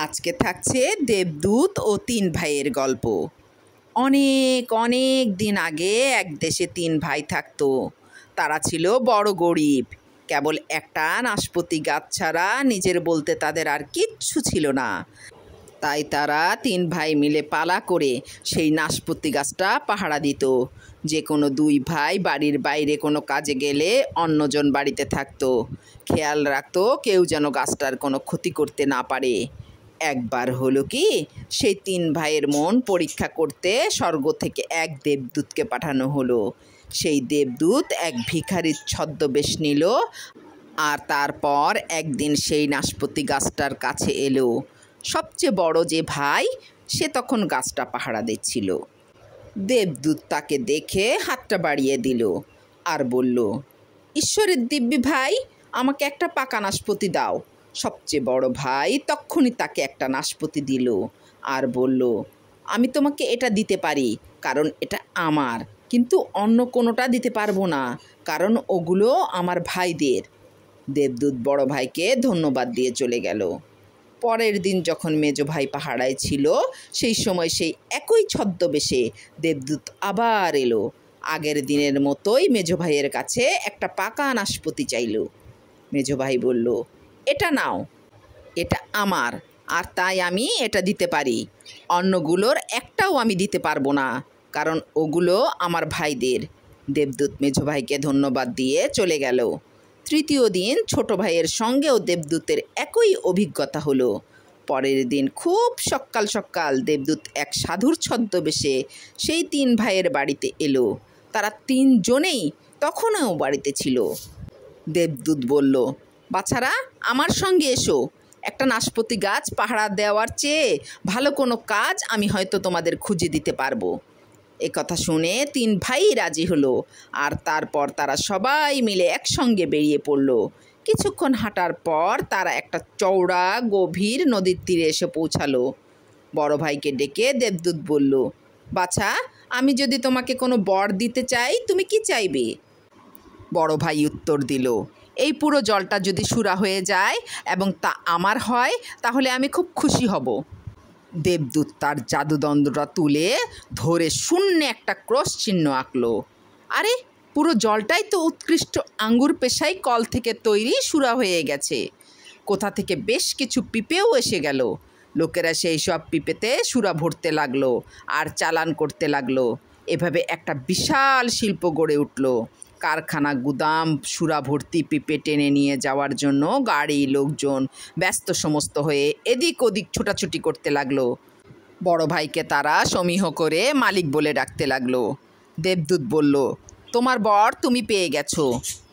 আজকে থাকছে দেবদূত ও তিন ভাইয়ের গল্প। অনেক অনেক দিন আগে এক দেশে তিন ভাই থাকতো। তারা ছিল বড় গরিব। কেবল একটা নাশপাতি গাছ ছাড়া নিজের বলতে তাদের আর কিচ্ছু ছিল না। তাই তারা তিন ভাই মিলে পালা করে সেই নাশপাতি গাছটা পাহারা দিত। যে কোনো দুই ভাই বাড়ির বাইরে কোনো কাজে গেলে অন্যজন বাড়িতে থাকতো, খেয়াল রাখতো কেউ যেন গাছটার কোনো ক্ষতি করতে না পারে। একবার হলো কি, সেই তিন ভাইয়ের মন পরীক্ষা করতে স্বর্গ থেকে এক দেবদূতকে পাঠানো হলো। সেই দেবদূত এক ভিখারির ছদ্মবেশ নিল আর তারপর একদিন সেই নাশপাতি গাছটার কাছে এলো। সবচেয়ে বড় যে ভাই, সে তখন গাছটা পাহারা দিচ্ছিল। দেবদূত তাকে দেখে হাতটা বাড়িয়ে দিল আর বলল, ঈশ্বরের দিব্যি ভাই, আমাকে একটা পাকা নাশপাতি দাও। সবচেয়ে বড় ভাই তক্ষুনি তাকে একটা নাশপাতি দিল আর বলল, আমি তোমাকে এটা দিতে পারি কারণ এটা আমার, কিন্তু অন্য কোনোটা দিতে পারবো না কারণ ওগুলো আমার ভাইদের। দেবদূত বড় ভাইকে ধন্যবাদ দিয়ে চলে গেল। পরের দিন যখন মেজ ভাই পাহারায় ছিল, সেই সময় সেই একই ছদ্মবেশে দেবদূত আবার এলো। আগের দিনের মতোই মেজ ভাইয়ের কাছে একটা পাকা নাশপাতি চাইল। মেজ ভাই বলল, এটা নাও, এটা আমার, আর তাই আমি এটা দিতে পারি। অন্যগুলোর একটাও আমি দিতে পারবো না কারণ ওগুলো আমার ভাইদের। দেবদূত মেজ ভাইকে ধন্যবাদ দিয়ে চলে গেল। তৃতীয় দিন ছোট ভাইয়ের সঙ্গেও দেবদূতের একই অভিজ্ঞতা হলো। পরের দিন খুব সকাল সকাল দেবদূত এক সাধুর ছদ্মবেশে সেই তিন ভাইয়ের বাড়িতে এলো। তারা তিনজনেই তখনও বাড়িতে ছিল। দেবদূত বলল, বাছারা, আমার সঙ্গে এসো। একটা নাশপাতি গাছ পাহারা দেওয়ার চেয়ে ভালো কোনো কাজ আমি হয়তো তোমাদের খুঁজে দিতে পারবো। এ কথা শুনে তিন ভাই রাজি হলো আর তারপর তারা সবাই মিলে একসঙ্গে বেরিয়ে পড়ল। কিছুক্ষণ হাঁটার পর তারা একটা চওড়া গভীর নদীর তীরে এসে পৌঁছালো। বড় ভাইকে ডেকে দেবদূত বলল, বাছা, আমি যদি তোমাকে কোনো বর দিতে চাই, তুমি কি চাইবে? বড় ভাই উত্তর দিল, এই পুরো জলটা যদি সুরা হয়ে যায় এবং তা আমার হয় তাহলে আমি খুব খুশি হব। দেবদূত তার জাদুদণ্ডটা তুলে ধরে শূন্যে একটা ক্রস চিহ্ন আঁকলো। আরে, পুরো জলটাই তো উৎকৃষ্ট আঙ্গুর পেশাই কল থেকে তৈরি সুরা হয়ে গেছে। কোথা থেকে বেশ কিছু পিঁপেও এসে গেল। লোকেরা সেই সব পিঁপেতে সুরা ভরতে লাগলো আর চালান করতে লাগলো। এভাবে একটা বিশাল শিল্প গড়ে উঠল। কারখানা, গুদাম, সুরা ভর্তি পিঁপে টেনে নিয়ে যাওয়ার জন্য গাড়ি, লোকজন ব্যস্ত সমস্ত হয়ে এদিক ওদিক ছোটাছুটি করতে লাগলো। বড় ভাইকে তারা সমীহ করে মালিক বলে ডাকতে লাগলো। দেবদূত বলল, তোমার বর তুমি পেয়ে গেছো।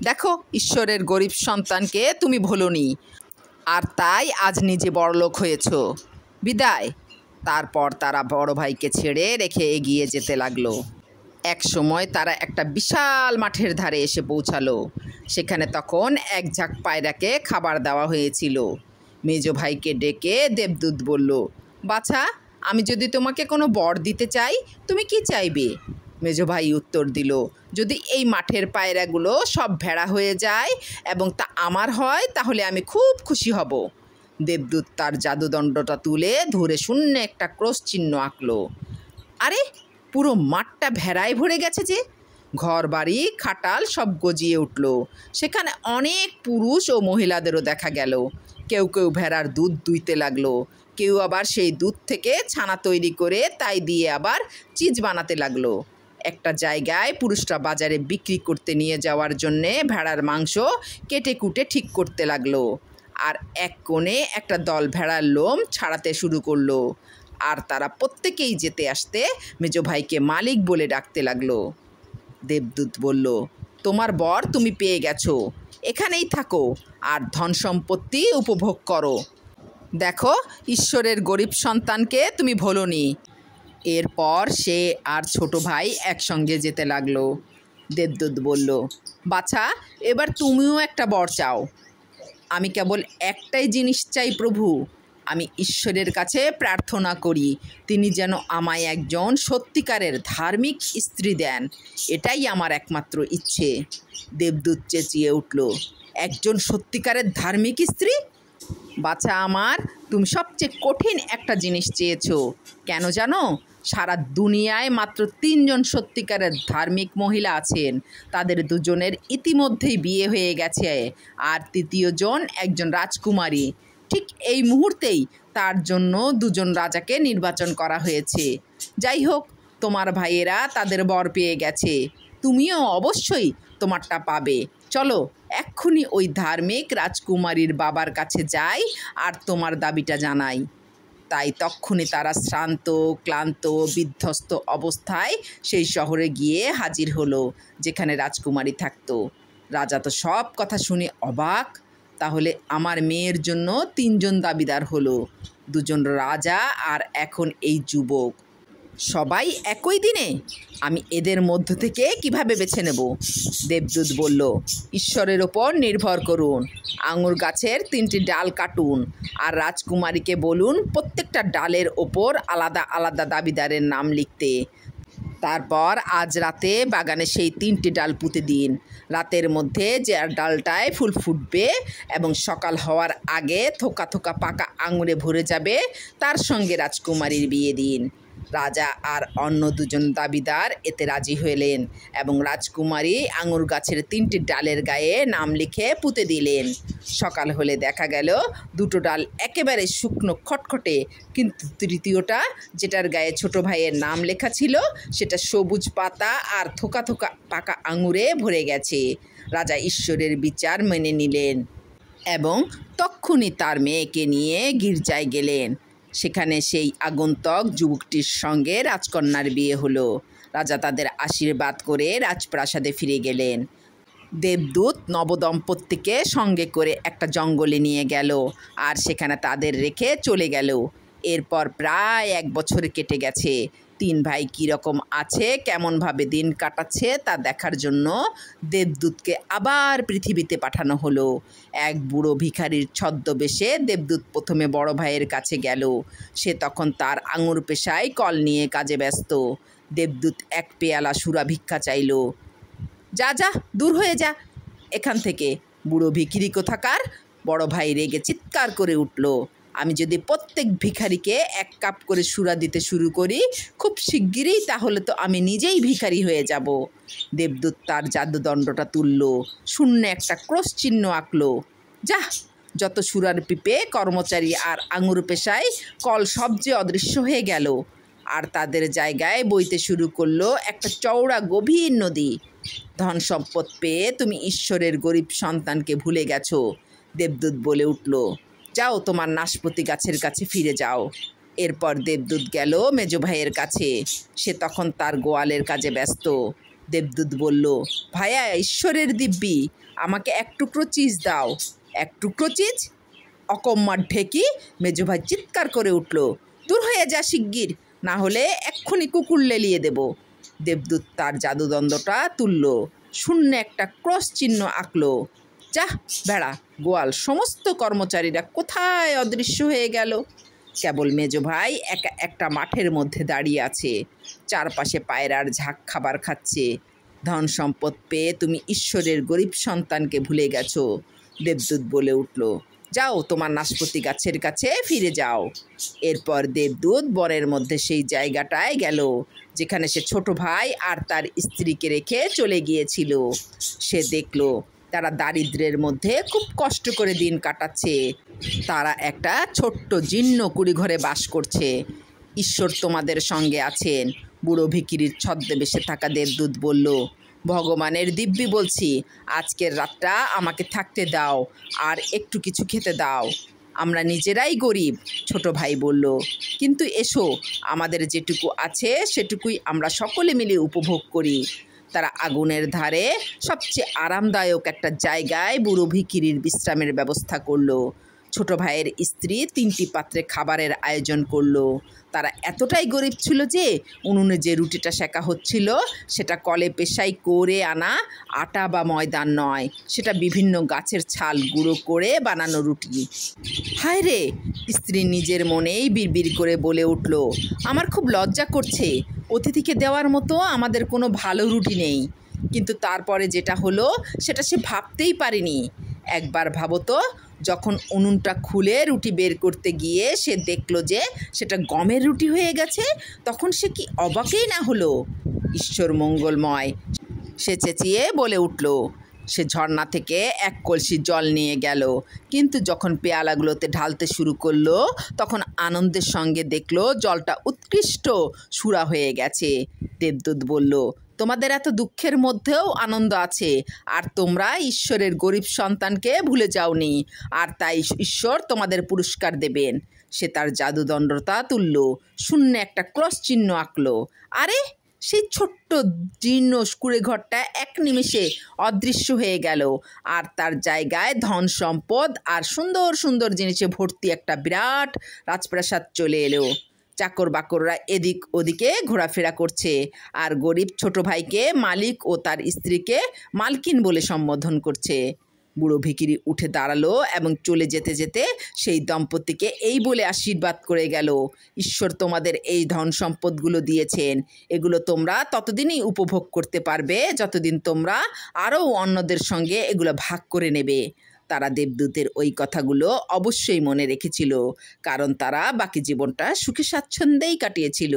দেখো, ঈশ্বরের গরিব সন্তানকে তুমি ভোলোনি, আর তাই আজ নিজে বড়লোক হয়েছো। বিদায়। তারপর তারা বড় ভাইকে ছেড়ে রেখে এগিয়ে যেতে লাগলো। এক সময় তারা একটা বিশাল মাঠের ধারে এসে পৌঁছালো। সেখানে তখন এক ঝাঁক পায়রাকে খাবার দেওয়া হয়েছিল। মেজ ভাইকে ডেকে দেবদূত বলল, বাছা, আমি যদি তোমাকে কোনো বর দিতে চাই, তুমি কি চাইবে? মেজ ভাই উত্তর দিল, যদি এই মাঠের পায়রাগুলো সব ভেড়া হয়ে যায় এবং তা আমার হয় তাহলে আমি খুব খুশি হব। দেবদূত তার জাদুদণ্ডটা তুলে ধরে শূন্য একটা ক্রস চিহ্ন আঁকলো। আরে, পুরো মাঠটা ভেড়ায় ভরে গেছে যে! ঘর বাড়ি, খাটাল সব গজিয়ে উঠল। সেখানে অনেক পুরুষ ও মহিলাদেরও দেখা গেল। কেউ কেউ ভেড়ার দুধ দুইতে লাগলো, কেউ আবার সেই দুধ থেকে ছানা তৈরি করে তাই দিয়ে আবার চিজ বানাতে লাগলো। একটা জায়গায় পুরুষরা বাজারে বিক্রি করতে নিয়ে যাওয়ার জন্যে ভেড়ার মাংস কেটে কুটে ঠিক করতে লাগলো। আর এক কোণে একটা দল ভেড়ার লোম ছাড়াতে শুরু করলো। আর তারা প্রত্যেকেই যেতে আসতে মেজ ভাইকে মালিক বলে ডাকতে লাগলো। দেবদূত বলল, তোমার বর তুমি পেয়ে গেছো। এখানেই থাকো আর ধন সম্পত্তি উপভোগ করো। দেখো, ঈশ্বরের গরিব সন্তানকে তুমি ভোলোনি। এরপর সে আর ছোট ভাই একসঙ্গে যেতে লাগলো। দেবদূত বলল, বাছা, এবার তুমিও একটা বর চাও। আমি কেবল একটাই জিনিস চাই প্রভু। আমি ঈশ্বরের কাছে প্রার্থনা করি তিনি যেন আমায় একজন সত্যিকারের ধার্মিক স্ত্রী দেন। এটাই আমার একমাত্র ইচ্ছে। দেবদূত চেঁচিয়ে উঠল, একজন সত্যিকারের ধার্মিক স্ত্রী? বাছা আমার, তুমি সবচেয়ে কঠিন একটা জিনিস চেয়েছো। কেন জানো? সারা দুনিয়ায় মাত্র 3জন সত্যিকারের ধার্মিক মহিলা আছেন। তাদের দুজনের ইতিমধ্যেই বিয়ে হয়ে গেছে, আর তৃতীয়জন একজন রাজকুমারী। ঠিক এই মুহূর্তেই তার জন্য 2জন রাজাকে নির্বাচন করা হয়েছে। যাই হোক, তোমার ভাইয়েরা তাদের বর পেয়ে গেছে, তুমিও অবশ্যই তোমারটা পাবে। চলো এক্ষুনি ওই ধার্মিক রাজকুমারীর বাবার কাছে যাই আর তোমার দাবিটা জানাই। তাই তক্ষুনি তারা শ্রান্ত, ক্লান্ত, বিধ্বস্ত অবস্থায় সেই শহরে গিয়ে হাজির হলো যেখানে রাজকুমারী থাকতো। রাজা তো সব কথা শুনে অবাক। তাহলে আমার মেয়ের জন্য 3জন দাবিদার হলো, 2জন রাজা আর এখন এই যুবক, সবাই একই দিনে। আমি এদের মধ্য থেকে কিভাবে বেছে নেব? দেবদূত বলল, ঈশ্বরের ওপর নির্ভর করুন। আঙুর গাছের 3টি ডাল কাটুন আর রাজকুমারীকে বলুন প্রত্যেকটা ডালের ওপর আলাদা আলাদা দাবিদারের নাম লিখতে। তারপর আজ রাতে বাগানে সেই 3টি ডাল পুঁতে দিন। রাতের মধ্যে যে ডালটায় ফুল ফুটবে এবং সকাল হওয়ার আগে থোকা থোকা পাকা আঙুরে ভরে যাবে, তার সঙ্গে রাজকুমারীর বিয়ে দিন। রাজা আর অন্য 2জন দাবিদার এতে রাজি হলেন এবং রাজকুমারী আঙুর গাছের 3টি ডালের গায়ে নাম লিখে পুঁতে দিলেন। সকাল হলে দেখা গেল 2টো ডাল একেবারে শুকনো খটখটে, কিন্তু তৃতীয়টা, যেটার গায়ে ছোট ভাইয়ের নাম লেখা ছিল, সেটা সবুজ পাতা আর থোকা থোকা পাকা আঙুরে ভরে গেছে। রাজা ঈশ্বরের বিচার মেনে নিলেন এবং তক্ষুনি তার মেয়েকে নিয়ে গির্জায় গেলেন। সেখানে সেই আগন্তুক যুবকটির সঙ্গে রাজকন্যার বিয়ে হলো। রাজা তাদের আশীর্বাদ করে রাজপ্রাসাদে ফিরে গেলেন। দেবদূত নবদম্পতিকে সঙ্গে করে একটা জঙ্গলে নিয়ে গেল আর সেখানে তাদের রেখে চলে গেল। এরপর প্রায় 1 বছর কেটে গেছে। 3 ভাই কীরকম আছে, কেমনভাবে দিন কাটাচ্ছে তা দেখার জন্য দেবদূতকে আবার পৃথিবীতে পাঠানো হলো। এক বুড়ো ভিখারির ছদ্মবেশে দেবদূত প্রথমে বড় ভাইয়ের কাছে গেল। সে তখন তার আঙুর পেশায় কল নিয়ে কাজে ব্যস্ত। দেবদূত 1 পেয়ালা সুরা ভিক্ষা চাইল। যা যা, দূর হয়ে যা এখান থেকে, বুড়ো ভিখিরি কোথাকার! বড় ভাই রেগে চিৎকার করে উঠল, আমি যদি প্রত্যেক ভিখারিকে 1 কাপ করে সুরা দিতে শুরু করি খুব শিগগিরই, তাহলে তো আমি নিজেই ভিখারি হয়ে যাব। দেবদূত তার জাদুদণ্ডটা তুলল, শূন্যে একটা ক্রস চিহ্ন আঁকল। যা, যত সুরার পিপে, কর্মচারী আর আঙুর পেশায় কল সব যে অদৃশ্য হয়ে গেল, আর তাদের জায়গায় বইতে শুরু করলো একটা চওড়া গভীর নদী। ধন সম্পদ পেয়ে তুমি ঈশ্বরের গরিব সন্তানকে ভুলে গেছো। দেবদূত বলে উঠল, যাও তোমার নাশপতি গাছের কাছে ফিরে যাও। এরপর দেবদূত গেল মেজ ভাইয়ের কাছে। সে তখন তার গোয়ালের কাজে ব্যস্ত। দেবদূত বলল, ভাইয়া ঈশ্বরের দিব্যি, আমাকে 1 টুকরো চিজ দাও। 1 টুকরো চিজ? অকম্মার ঢেকি! মেজ ভাই চিৎকার করে উঠল, দূর হয়ে যা শিগগির, না হলে এক্ষুনি কুকুর লেলিয়ে দেব। দেবদূত তার জাদুদণ্ডটা তুলল, শূন্যে একটা ক্রস চিহ্ন আঁকল। যাহ বেড়া, গোয়াল, সমস্ত কর্মচারীরা কোথায় অদৃশ্য হয়ে গেল। কেবল মেজ ভাই একা একটা মাঠের মধ্যে দাঁড়িয়ে আছে, চারপাশে পায়রার ঝাঁক খাবার খাচ্ছে। ধন সম্পদ পেয়ে তুমি ঈশ্বরের গরিব সন্তানকে ভুলে গেছো। দেবদূত বলে উঠল, যাও তোমার নাশপতি গাছের কাছে ফিরে যাও। এরপর দেবদূত বনের মধ্যে সেই জায়গাটায় গেল যেখানে সে ছোট ভাই আর তার স্ত্রীকে রেখে চলে গিয়েছিল। সে দেখল তারা দারিদ্র্যের মধ্যে খুব কষ্ট করে দিন কাটাচ্ছে। তারা একটা ছোট্ট জীর্ণ কুড়িঘরে বাস করছে। ঈশ্বর তোমাদের সঙ্গে আছেন, বুড়ো ভিখিরির ছদ্মবেশে থাকা দেবদূত বলল। ভগবানের দিব্যি বলছি, আজকের রাতটা আমাকে থাকতে দাও আর একটু কিছু খেতে দাও। আমরা নিজেরাই গরিব, ছোট ভাই বলল, কিন্তু এসো, আমাদের যেটুকু আছে সেটুকুই আমরা সকলে মিলে উপভোগ করি। তারা আগুনের ধারে সবচেয়ে আরামদায়ক একটা জায়গায় বুড়ো ভিখিরির বিশ্রামের ব্যবস্থা করলো। ছোট ভাইয়ের স্ত্রী 3টি পাত্রে খাবারের আয়োজন করলো। তারা এতটাই গরিব ছিল যে উনুনে যে রুটিটা সেঁকা হচ্ছিল সেটা কলে পেশাই করে আনা আটা বা ময়দা নয়, সেটা বিভিন্ন গাছের ছাল গুঁড়ো করে বানানো রুটি। হায় রে, স্ত্রী নিজের মনেই বিড়বিড় করে বলে উঠল, আমার খুব লজ্জা করছে, অতিথিকে দেওয়ার মতো আমাদের কোনো ভালো রুটি নেই। কিন্তু তারপরে যেটা হলো সেটা সে ভাবতেই পারেনি। একবার ভাবো তো, যখন উনুনটা খুলে রুটি বের করতে গিয়ে সে দেখল যে সেটা গমের রুটি হয়ে গেছে, তখন সে কি অবাকই না হলো। ঈশ্বর মঙ্গলময়, সে চেঁচিয়ে বলে উঠল। সে ঝর্ণা থেকে এক কলসি জল নিয়ে গেল, কিন্তু যখন পেয়ালাগুলোতে ঢালতে শুরু করলো তখন আনন্দের সঙ্গে দেখলো জলটা উৎকৃষ্ট সুরা হয়ে গেছে। দেবদূত বলল, তোমাদের এত দুঃখের মধ্যেও আনন্দ আছে, আর তোমরা ঈশ্বরের গরিব সন্তানকে ভুলে যাওনি, আর তাই ঈশ্বর তোমাদের পুরস্কার দেবেন। সে তার জাদুদণ্ডটা তুলল, শূন্যে একটা ক্রস চিহ্ন আঁকলো। আরে, সেই ছোট্ট জীর্ণ কুঁড়ে ঘরটা এক নিমেষে অদৃশ্য হয়ে গেল, আর তার জায়গায় ধন সম্পদ আর সুন্দর সুন্দর জিনিসে ভর্তি একটা বিরাট রাজপ্রাসাদ চলে এলো। চাকর বাকররা এদিক ওদিকে ঘোরাফেরা করছে, আর গরিব ছোট ভাইকে মালিক ও তার স্ত্রীকে মালকিন বলে সম্বোধন করছে। বুড়ো ভিখিরি উঠে দাঁড়ালো এবং চলে যেতে যেতে সেই দম্পতিকে এই বলে আশীর্বাদ করে গেল, ঈশ্বর তোমাদের এই ধন সম্পদগুলো দিয়েছেন, এগুলো তোমরা ততদিনই উপভোগ করতে পারবে যতদিন তোমরা আরও অন্যদের সঙ্গে এগুলো ভাগ করে নেবে। তারা দেবদূতের ওই কথাগুলো অবশ্যই মনে রেখেছিল, কারণ তারা বাকি জীবনটা সুখে স্বাচ্ছন্দ্যেই কাটিয়েছিল।